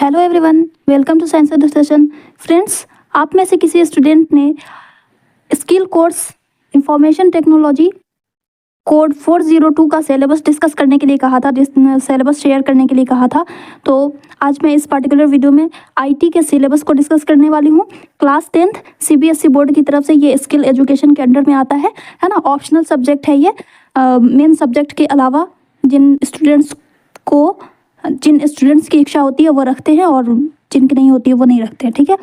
Hello everyone, welcome to science session. Friends, आप में से किसी स्टूडेंट ने skill course information technology code 402 का सिलेबस डिस्कस करने के लिए कहा था, सिलेबस शेयर करने के लिए कहा था। तो आज मैं इस पर्टिकुलर वीडियो में आईटी के सिलेबस को डिस्कस करने वाली हूँ। क्लास 10th सीबीएसई बोर्ड की तरफ से ये स्किल एजुकेशन के अंडर में आता है ना। ऑप्शनल सब्जेक्ट है ये। मेन सब्जेक्ट के अलावा जिन स्टूडेंट्स की इच्छा होती है वो रखते हैं और जिनकी नहीं होती है वो नहीं रखते हैं, ठीक है।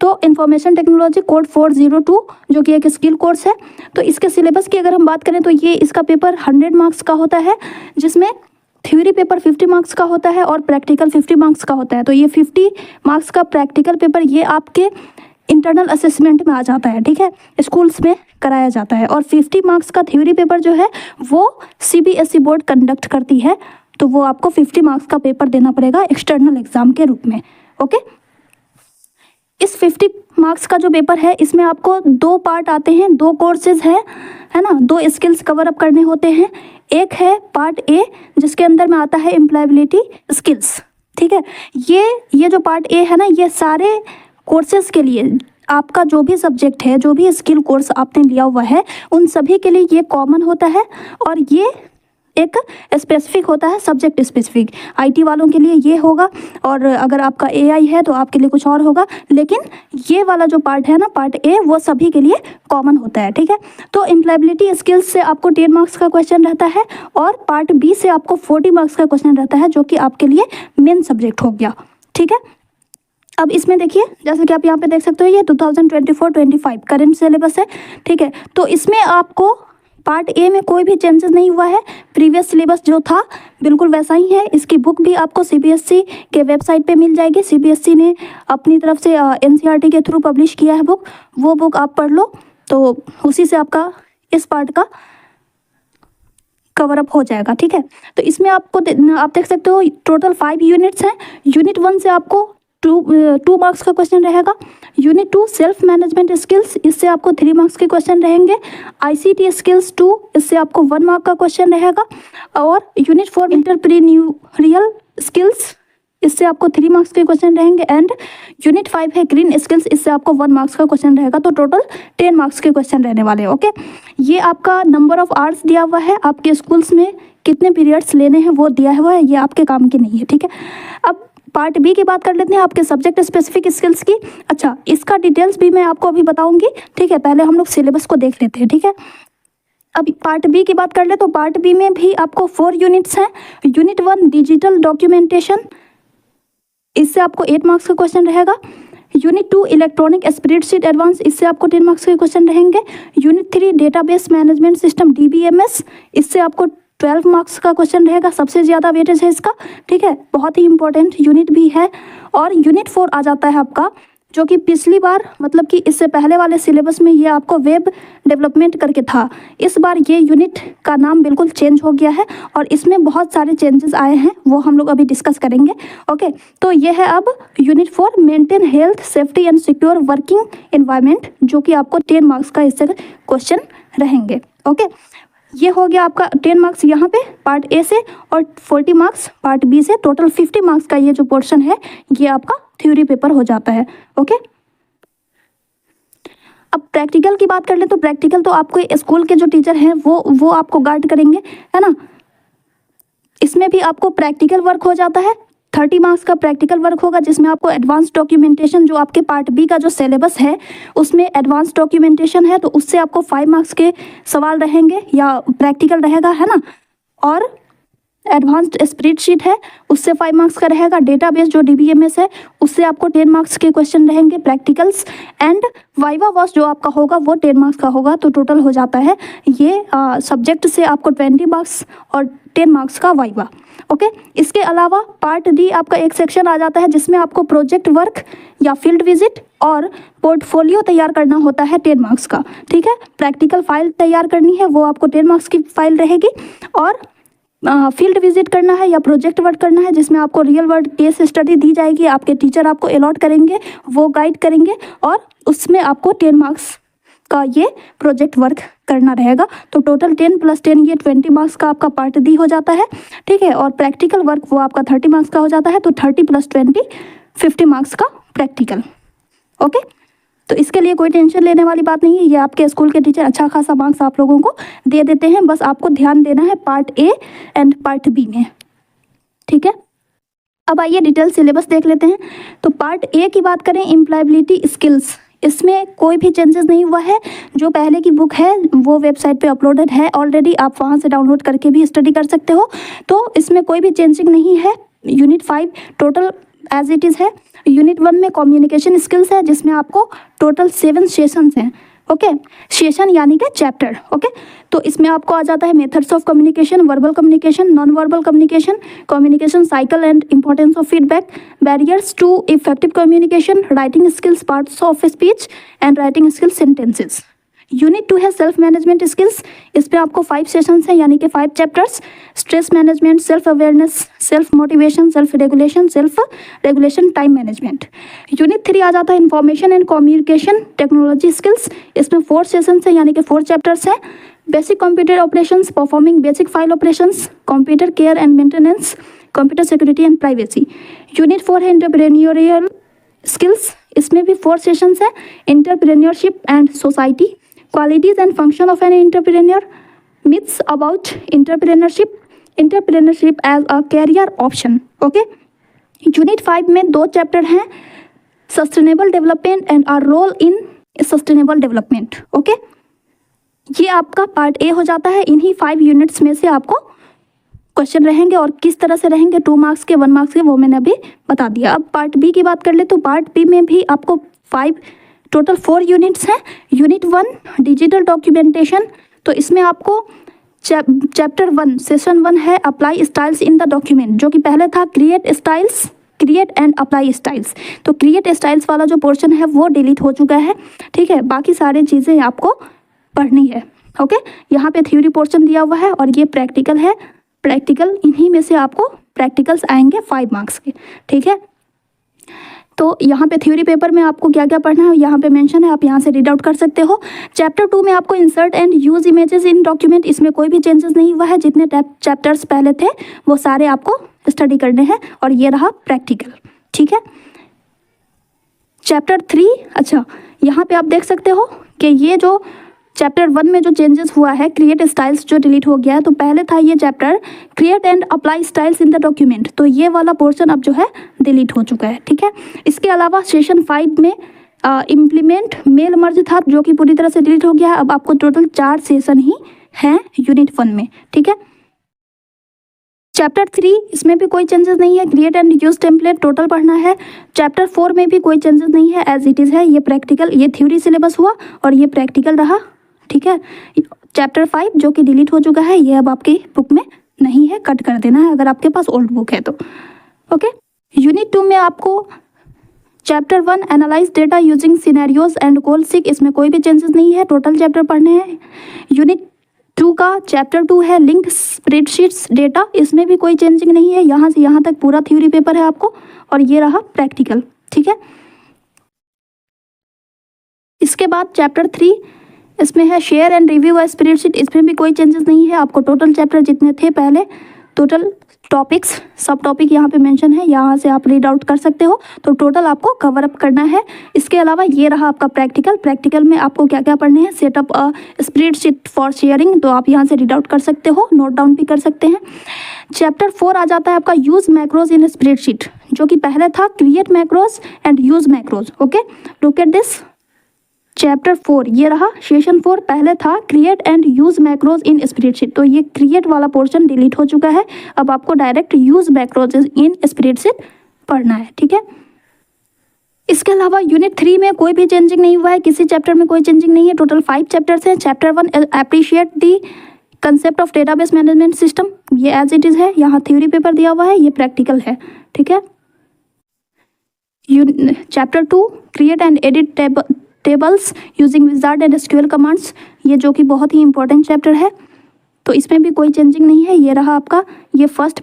तो इंफॉर्मेशन टेक्नोलॉजी कोड 402 जो कि एक स्किल कोर्स है, तो इसके सिलेबस की अगर हम बात करें तो ये इसका पेपर 100 मार्क्स का होता है, जिसमें थ्योरी पेपर 50 मार्क्स का होता है और प्रैक्टिकल 50 मार्क्स का होता है। तो ये 50 मार्क्स का प्रैक्टिकल पेपर ये आपके इंटरनल असेसमेंट में आ जाता है, ठीक है, स्कूल्स में कराया जाता है। और 50 मार्क्स का थ्योरी पेपर जो है वो सीबीएसई बोर्ड कंडक्ट करती है, तो वो आपको 50 मार्क्स का पेपर देना पड़ेगा एक्सटर्नल एग्जाम के रूप में। ओके, इस 50 मार्क्स का जो पेपर है इसमें आपको 2 पार्ट आते हैं, 2 कोर्सेज है ना, 2 स्किल्स कवर अप करने होते हैं। एक है पार्ट ए जिसके अंदर में आता है एम्प्लॉयबिलिटी स्किल्स, ठीक है। ये जो पार्ट ए है ना, ये सारे कोर्सेज के लिए आपका जो भी सब्जेक्ट है, जो भी स्किल कोर्स आपने लिया हुआ है, उन सभी के लिए ये कॉमन होता है और ये एक स्पेसिफिक होता है, सब्जेक्ट स्पेसिफिक। आईटी वालों के लिए ये होगा और अगर आपका एआई है तो आपके लिए कुछ और होगा, लेकिन ये वाला जो पार्ट है ना, पार्ट ए, वो सभी के लिए कॉमन होता है, ठीक है। तो एम्प्लॉयबिलिटी स्किल्स से आपको 10 मार्क्स का क्वेश्चन रहता है और पार्ट बी से आपको 40 मार्क्स का क्वेश्चन रहता है, जो कि आपके लिए मेन सब्जेक्ट हो गया, ठीक है। अब इसमें देखिए, जैसे कि आप यहाँ पे देख सकते हो, ये 2024-25 करंट सिलेबस है, ठीक है। तो इसमें आपको पार्ट ए में कोई भी चेंजेस नहीं हुआ है, प्रीवियस सिलेबस जो था बिल्कुल वैसा ही है। इसकी बुक भी आपको सीबीएसई के वेबसाइट पे मिल जाएगी। सीबीएसई ने अपनी तरफ से एनसीईआरटी के थ्रू पब्लिश किया है बुक, वो बुक आप पढ़ लो, तो उसी से आपका इस पार्ट का कवर अप हो जाएगा, ठीक है। तो इसमें आप देख सकते हो टोटल 5 यूनिट्स हैं। यूनिट 1 से आपको 2 मार्क्स का क्वेश्चन रहेगा। यूनिट 2 सेल्फ मैनेजमेंट स्किल्स, इससे आपको 3 मार्क्स के क्वेश्चन रहेंगे। आईसीटी स्किल्स 2, इससे आपको 1 मार्क का क्वेश्चन रहेगा। और यूनिट 4 एंटरप्रेन्योरियल स्किल्स, इससे आपको 3 मार्क्स के क्वेश्चन रहेंगे। एंड यूनिट 5 है ग्रीन स्किल्स, इससे आपको 1 मार्क्स का क्वेश्चन रहेगा। तो टोटल 10 मार्क्स के क्वेश्चन रहने वाले हैं, ओके। ये आपका नंबर ऑफ आवर्स दिया हुआ है, आपके स्कूल्स में कितने पीरियड्स लेने हैं वो दिया हुआ है, ये आपके काम की नहीं है, ठीक है। अब पार्ट बी की बात कर लेते हैं, आपके सब्जेक्ट स्पेसिफिक स्किल्स की। अच्छा, इसका डिटेल्स भी मैं आपको अभी बताऊंगी, ठीक है। पहले हम लोग सिलेबस को देख लेते हैं, ठीक है। अब पार्ट बी की बात कर ले तो पार्ट बी में भी आपको 4 यूनिट्स हैं। यूनिट 1 डिजिटल डॉक्यूमेंटेशन, इससे आपको 8 मार्क्स का क्वेश्चन रहेगा। यूनिट 2 इलेक्ट्रॉनिक स्प्रेडशीट एडवांस, इससे आपको 10 मार्क्स के क्वेश्चन रहेंगे। Unit 3 database management system DBMS, इससे आपको 12 मार्क्स का क्वेश्चन रहेगा, सबसे ज़्यादा वेटेज है इसका, ठीक है। बहुत ही इंपॉर्टेंट यूनिट भी है। और यूनिट 4 आ जाता है आपका, जो कि पिछली बार मतलब कि इससे पहले वाले सिलेबस में ये आपको वेब डेवलपमेंट करके था। इस बार ये यूनिट का नाम बिल्कुल चेंज हो गया है और इसमें बहुत सारे चेंजेस आए हैं, वो हम लोग अभी डिस्कस करेंगे, ओके। तो ये है अब unit 4 maintain health safety and secure working environment, जो कि आपको 10 मार्क्स का इससे क्वेश्चन रहेंगे, ओके। ये हो गया आपका 10 मार्क्स यहाँ पे पार्ट ए से और 40 मार्क्स पार्ट बी से। टोटल 50 मार्क्स का ये जो पोर्शन है ये आपका थ्योरी पेपर हो जाता है, ओके। अब प्रैक्टिकल की बात कर ले तो प्रैक्टिकल तो आपको स्कूल के जो टीचर हैं वो आपको गाइड करेंगे, है ना। इसमें भी आपको प्रैक्टिकल वर्क हो जाता है। 30 मार्क्स का प्रैक्टिकल वर्क होगा, जिसमें आपको एडवांस डॉक्यूमेंटेशन, जो आपके पार्ट बी का जो सिलेबस है उसमें एडवांस डॉक्यूमेंटेशन है, तो उससे आपको 5 मार्क्स के सवाल रहेंगे या प्रैक्टिकल रहेगा, है ना। और एडवांस्ड स्प्रेडशीट है, उससे 5 मार्क्स का रहेगा। डेटाबेस जो डीबीएमएस है उससे आपको 10 मार्क्स के क्वेश्चन रहेंगे प्रैक्टिकल्स। एंड वाइवा वॉश जो आपका होगा वो 10 मार्क्स का होगा। तो टोटल हो जाता है ये सब्जेक्ट से आपको 20 मार्क्स और 10 मार्क्स का वाइवा, ओके। इसके अलावा पार्ट डी आपका एक सेक्शन आ जाता है जिसमें आपको प्रोजेक्ट वर्क या फील्ड विजिट और पोर्टफोलियो तैयार करना होता है 10 मार्क्स का, ठीक है। प्रैक्टिकल फाइल तैयार करनी है, वो आपको 10 मार्क्स की फाइल रहेगी। और फील्ड विजिट करना है या प्रोजेक्ट वर्क करना है जिसमें आपको रियल वर्ल्ड केस स्टडी दी जाएगी, आपके टीचर आपको अलॉट करेंगे, वो गाइड करेंगे और उसमें आपको 10 मार्क्स का ये प्रोजेक्ट वर्क करना रहेगा। तो टोटल 10 + 10 ये 20 मार्क्स का आपका पार्ट डी हो जाता है, ठीक है। और प्रैक्टिकल वर्क वो आपका 30 मार्क्स का हो जाता है। तो 30 + 20 50 मार्क्स का प्रैक्टिकल। ओके, तो इसके लिए कोई टेंशन लेने वाली बात नहीं है, ये आपके स्कूल के टीचर अच्छा खासा मार्क्स आप लोगों को दे देते हैं, बस आपको ध्यान देना है part A and part B में, ठीक है। अब आइए डिटेल सिलेबस देख लेते हैं। तो पार्ट ए की बात करें, एम्प्लॉयबिलिटी स्किल्स, इसमें कोई भी चेंजेस नहीं हुआ है। जो पहले की बुक है वो वेबसाइट पे अपलोडेड है ऑलरेडी, आप वहाँ से डाउनलोड करके भी स्टडी कर सकते हो, तो इसमें कोई भी चेंजिंग नहीं है। Unit 5 total as it is है। यूनिट 1 में कम्युनिकेशन स्किल्स है, जिसमें आपको टोटल 7 सेशंस हैं। ओके, सेशन यानी कि चैप्टर। ओके, तो इसमें आपको आ जाता है methods of communication, verbal communication, non verbal communication, communication cycle and importance of feedback, barriers to effective communication, writing skills, parts of speech and writing skills, sentences. Unit 2 है self management skills, इस पे आपको 5 sessions हैं यानी कि 5 chapters. Stress management, self awareness, self motivation, self regulation, time management. Unit 3 आ जाता है information and communication technology skills, इसमें 4 सेशंस हैं यानी कि 4 चैप्टर्स हैं। Basic computer operations, performing basic file operations, computer care and maintenance, computer security and privacy. Unit 4 है entrepreneurial skills, इसमें भी 4 सेशंस हैं। Entrepreneurship and society, qualities and function of an entrepreneur, myths about entrepreneurship as a career option. Okay, unit 5 में 2 chapter हैं, sustainable development and our role in sustainable development. Okay, ये आपका part A हो जाता है। इन्हीं 5 units में से आपको क्वेश्चन रहेंगे, और किस तरह से रहेंगे, 2 मार्क्स के, 1 मार्क्स के, वो मैंने अभी बता दिया। अब पार्ट बी की बात कर ले तो पार्ट बी में भी आपको 5 टोटल 4 यूनिट्स हैं। यूनिट 1 डिजिटल डॉक्यूमेंटेशन, तो इसमें आपको चैप्टर 1 सेशन 1 है apply styles in the document, जो कि पहले था क्रिएट एंड अप्लाई स्टाइल्स। तो क्रिएट स्टाइल्स वाला जो पोर्शन है वो डिलीट हो चुका है, ठीक है। बाकी सारी चीज़ें आपको पढ़नी है। ओके, यहाँ पे थ्योरी पोर्शन दिया हुआ है और ये प्रैक्टिकल है। प्रैक्टिकल इन्हीं में से आपको प्रैक्टिकल्स आएंगे 5 मार्क्स के, ठीक है। तो यहाँ पे थ्योरी पेपर में आपको क्या क्या पढ़ना है यहाँ पे मेंशन है, आप यहाँ से रीड आउट कर सकते हो। चैप्टर 2 में आपको insert and use images in document, इसमें कोई भी चेंजेस नहीं हुआ है, जितने चैप्टर्स पहले थे वो सारे आपको स्टडी करने हैं, और ये रहा प्रैक्टिकल, ठीक है। चैप्टर 3, अच्छा यहाँ पे आप देख सकते हो कि ये जो चैप्टर 1 में जो चेंजेस हुआ है, क्रिएट स्टाइल्स जो डिलीट हो गया है, तो पहले था ये chapter create and apply styles in the document, तो ये वाला पोर्शन अब जो है डिलीट हो चुका है, ठीक है। इसके अलावा सेशन 5 में इम्प्लीमेंट मेल मर्ज था, जो कि पूरी तरह से डिलीट हो गया है। अब आपको टोटल 4 सेशन ही हैं यूनिट 1 में, ठीक है। चैप्टर 3 इसमें भी कोई चेंजेस नहीं है, create and use template total पढ़ना है। चैप्टर 4 में भी कोई चेंजेस नहीं है, एज इट इज़ है। ये प्रैक्टिकल, ये थ्योरी सिलेबस हुआ और ये प्रैक्टिकल रहा, ठीक है। चैप्टर 5 जो कि डिलीट हो चुका है, ये अब आपकी बुक में नहीं है, कट कर देना है अगर आपके पास ओल्ड बुक है तो। ओके, यूनिट 2 में आपको chapter 1 analyse data using scenarios and goal seek, इसमें कोई भी चेंजेस नहीं है, टोटल चैप्टर पढ़ने हैं। यूनिट 2 का चैप्टर 2 है लिंक स्प्रेडशीट्स डेटा, इसमें भी कोई चेंजिंग नहीं है, यहाँ से यहाँ तक पूरा थ्योरी पेपर है आपको, और ये रहा प्रैक्टिकल, ठीक है। इसके बाद चैप्टर 3 इसमें है share and review a spreadsheet, इसमें भी कोई चेंजेस नहीं है। आपको टोटल चैप्टर जितने थे पहले, टोटल टॉपिक्स, सब टॉपिक यहाँ पे मेंशन है, यहाँ से आप रीड आउट कर सकते हो, तो टोटल आपको कवर अप करना है। इसके अलावा ये रहा आपका प्रैक्टिकल। प्रैक्टिकल में आपको क्या क्या पढ़ने हैं, setup a spreadsheet for sharing, तो आप यहाँ से रीड आउट कर सकते हो, नोट डाउन भी कर सकते हैं। चैप्टर 4 आ जाता है आपका यूज मैक्रोज इन स्प्रेडशीट, जो कि पहले था create macros and use macros. Okay, look at this chapter 4, ये रहा सेशन 4, पहले था create and use macros in spreadsheet, तो ये क्रिएट वाला पोर्शन डिलीट हो चुका है, अब आपको डायरेक्ट यूज मैक्रोज इन स्प्रेडशीट पढ़ना है, ठीक है। इसके अलावा यूनिट 3 में कोई भी चेंजिंग नहीं हुआ है, किसी चैप्टर में कोई चेंजिंग नहीं है, टोटल 5 चैप्टर्स हैं। Chapter 1 appreciate the concept of database management system, ये एज इट इज़ है, यहाँ थ्योरी पेपर दिया हुआ है, ये प्रैक्टिकल है, ठीक है। Chapter 2 create and edit tables using wizard and SQL commands, ये जो कि बहुत ही इंपॉर्टेंट चैप्टर है, तो इसमें भी कोई चेंजिंग नहीं है। ये रहा आपका, ये फर्स्ट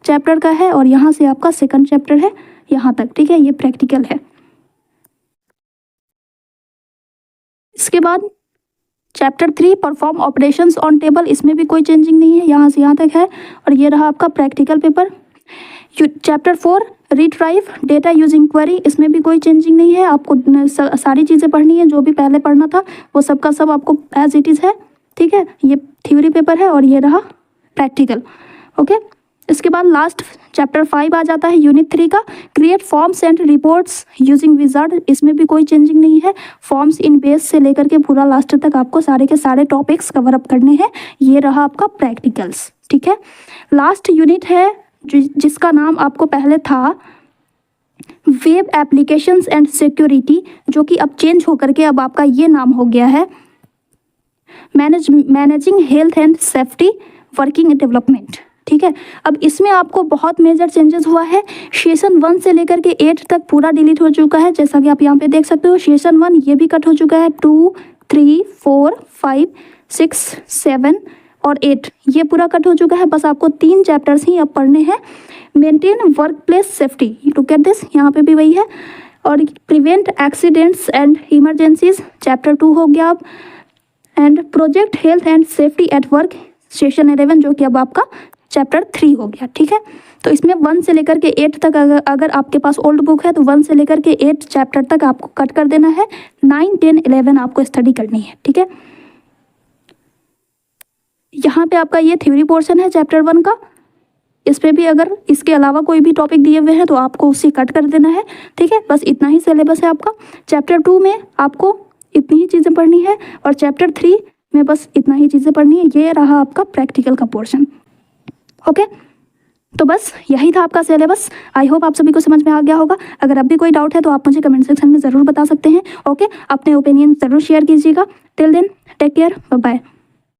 चैप्टर का है, और यहाँ से आपका सेकंड चैप्टर है यहाँ तक, ठीक है, ये प्रैक्टिकल है। इसके बाद chapter 3 perform operations on table, इसमें भी कोई चेंजिंग नहीं है, यहाँ से यहाँ तक है, और ये रहा आपका practical paper. Chapter 4 retrieve data using query, इसमें भी कोई चेंजिंग नहीं है, आपको सारी चीज़ें पढ़नी है, जो भी पहले पढ़ना था वो सब का सब आपको एज इट इज़ है, ठीक है। ये थ्योरी पेपर है और ये रहा प्रैक्टिकल, ओके। इसके बाद लास्ट चैप्टर 5 आ जाता है यूनिट 3 का, create forms and reports using wizard. इसमें भी कोई चेंजिंग नहीं है, फॉर्म्स इन बेस से लेकर के पूरा लास्ट तक आपको सारे के सारे टॉपिक्स कवर अप करने हैं। ये रहा आपका प्रैक्टिकल्स, ठीक है। लास्ट यूनिट है जिसका नाम आपको पहले था वेब एप्लीकेशंस एंड सिक्योरिटी, जो कि अब चेंज होकर के अब आपका ये नाम हो गया है managing health and safety working development, ठीक है। अब इसमें आपको बहुत मेजर चेंजेस हुआ है। सेशन 1 से लेकर के 8 तक पूरा डिलीट हो चुका है, जैसा कि आप यहाँ पे देख सकते हो। सेशन 1 ये भी कट हो चुका है, 2, 3, 4, 5, 6, 7 और 8 ये पूरा कट हो चुका है। बस आपको 3 चैप्टर्स ही अब पढ़ने हैं। Maintain work place safety, look at this, यहाँ पे भी वही है। और prevent accidents and emergencies chapter 2 हो गया अब। And project health and safety at work session 11 जो कि अब आपका चैप्टर 3 हो गया, ठीक है। तो इसमें 1 से लेकर के 8 तक अगर आपके पास ओल्ड बुक है तो 1 से लेकर के 8 चैप्टर तक आपको कट कर देना है। 9, 10, 11 आपको स्टडी करनी है, ठीक है। यहाँ पे आपका ये थ्योरी पोर्शन है चैप्टर 1 का। इस पे भी अगर इसके अलावा कोई भी टॉपिक दिए हुए हैं तो आपको उसे कट कर देना है, ठीक है। बस इतना ही सिलेबस है आपका। चैप्टर 2 में आपको इतनी ही चीज़ें पढ़नी है और चैप्टर 3 में बस इतना ही चीज़ें पढ़नी है। ये रहा आपका प्रैक्टिकल का पोर्शन, ओके। तो बस यही था आपका सिलेबस। आई होप आप सभी को समझ में आ गया होगा। अगर अब भी कोई डाउट है तो आप मुझे कमेंट सेक्शन में ज़रूर बता सकते हैं, ओके। अपने ओपिनियन ज़रूर शेयर कीजिएगा। Till then take care, bye bye.